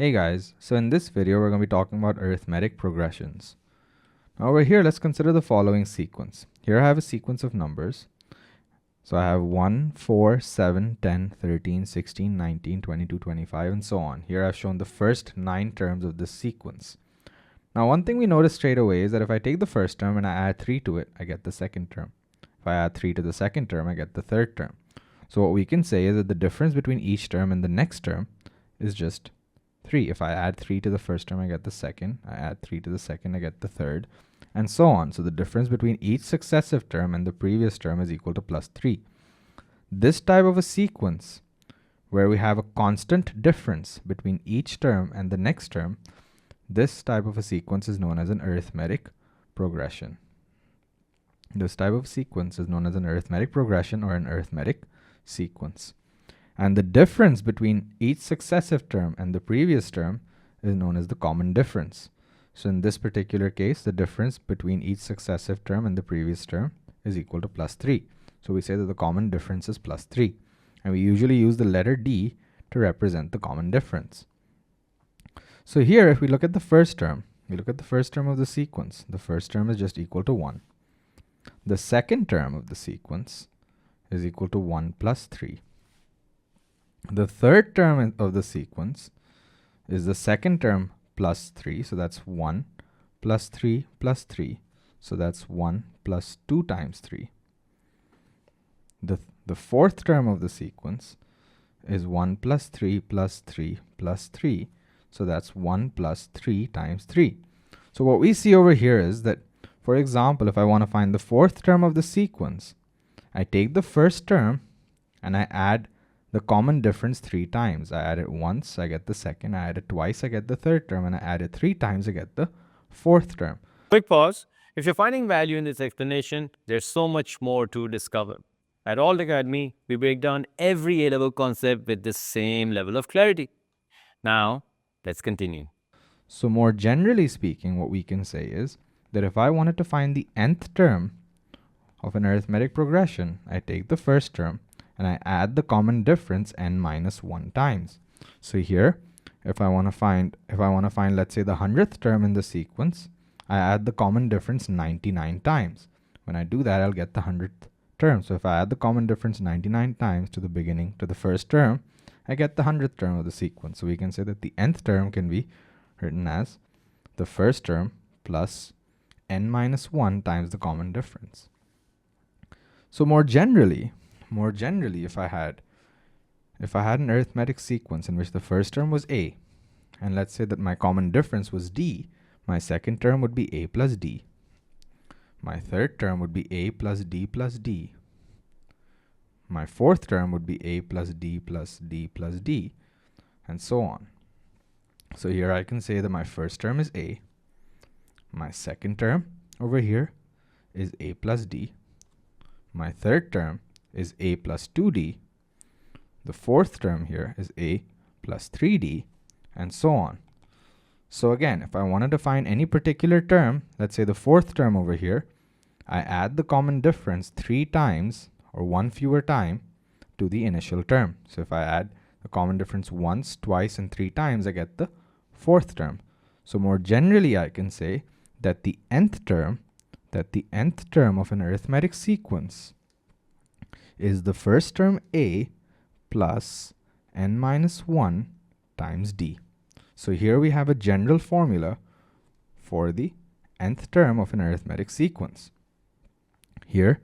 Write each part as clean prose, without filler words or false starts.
Hey guys, so in this video we're going to be talking about arithmetic progressions. Now over here, let's consider the following sequence. Here I have a sequence of numbers. So I have 1, 4, 7, 10, 13, 16, 19, 22, 25 and so on. Here I've shown the first 9 terms of this sequence. Now one thing we notice straight away is that if I take the first term and I add 3 to it, I get the second term. If I add 3 to the second term, I get the third term. So what we can say is that the difference between each term and the next term is just 3. If I add 3 to the first term, I get the second. I add 3 to the second, I get the third, and so on. So the difference between each successive term and the previous term is equal to plus 3. This type of a sequence, where we have a constant difference between each term and the next term, this type of a sequence is known as an arithmetic progression. This type of sequence is known as an arithmetic progression or an arithmetic sequence. And the difference between each successive term and the previous term is known as the common difference. So in this particular case, the difference between each successive term and the previous term is equal to plus 3. So we say that the common difference is plus 3. And we usually use the letter D to represent the common difference. So here, if we look at the first term, we look at the first term of the sequence. The first term is just equal to 1. The second term of the sequence is equal to 1 plus 3. The third term of the sequence is the second term plus 3. So that's 1 plus 3 plus 3. So that's 1 plus 2 times 3. The fourth term of the sequence is 1 plus 3 plus 3 plus 3. So that's 1 plus 3 times 3. So what we see over here is that, for example, if I want to find the fourth term of the sequence, I take the first term and I add the common difference 3 times. I add it once, I get the second. I add it twice, I get the third term. And I add it 3 times, I get the fourth term. Quick pause. If you're finding value in this explanation, there's so much more to discover. At Alt Academy, we break down every A-level concept with the same level of clarity. Now, let's continue. So more generally speaking, what we can say is that if I wanted to find the nth term of an arithmetic progression, I take the first term and I add the common difference n minus 1 times. So here, if I want to find, let's say, the 100th term in the sequence, I add the common difference 99 times. When I do that, I'll get the 100th term. So if I add the common difference 99 times to the first term, I get the 100th term of the sequence. So we can say that the nth term can be written as the first term plus n minus 1 times the common difference. So more generally, if I had an arithmetic sequence in which the first term was a, and let's say that my common difference was d, my second term would be a plus d. My third term would be a plus d plus d. My fourth term would be a plus d plus d plus d, and so on. So here I can say that my first term is a. My second term over here is a plus d. My third term is a plus 2d. The fourth term here is a plus 3d, and so on. So again, if I wanted to find any particular term, let's say the fourth term over here, I add the common difference 3 times, or 1 fewer time, to the initial term. So if I add the common difference once, twice, and 3 times, I get the fourth term. So more generally, I can say that the nth term of an arithmetic sequence is the first term a plus n minus 1 times d. So here we have a general formula for the nth term of an arithmetic sequence. Here,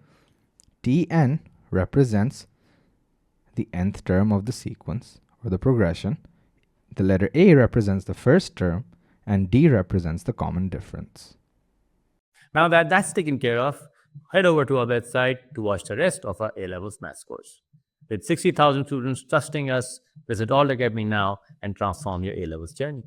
Tn represents the nth term of the sequence or the progression. The letter A represents the first term, and D represents the common difference. Now that that's taken care of, head over to our website to watch the rest of our A-Levels maths course. With 60,000 students trusting us, visit Alt Academy now and transform your A-Levels journey.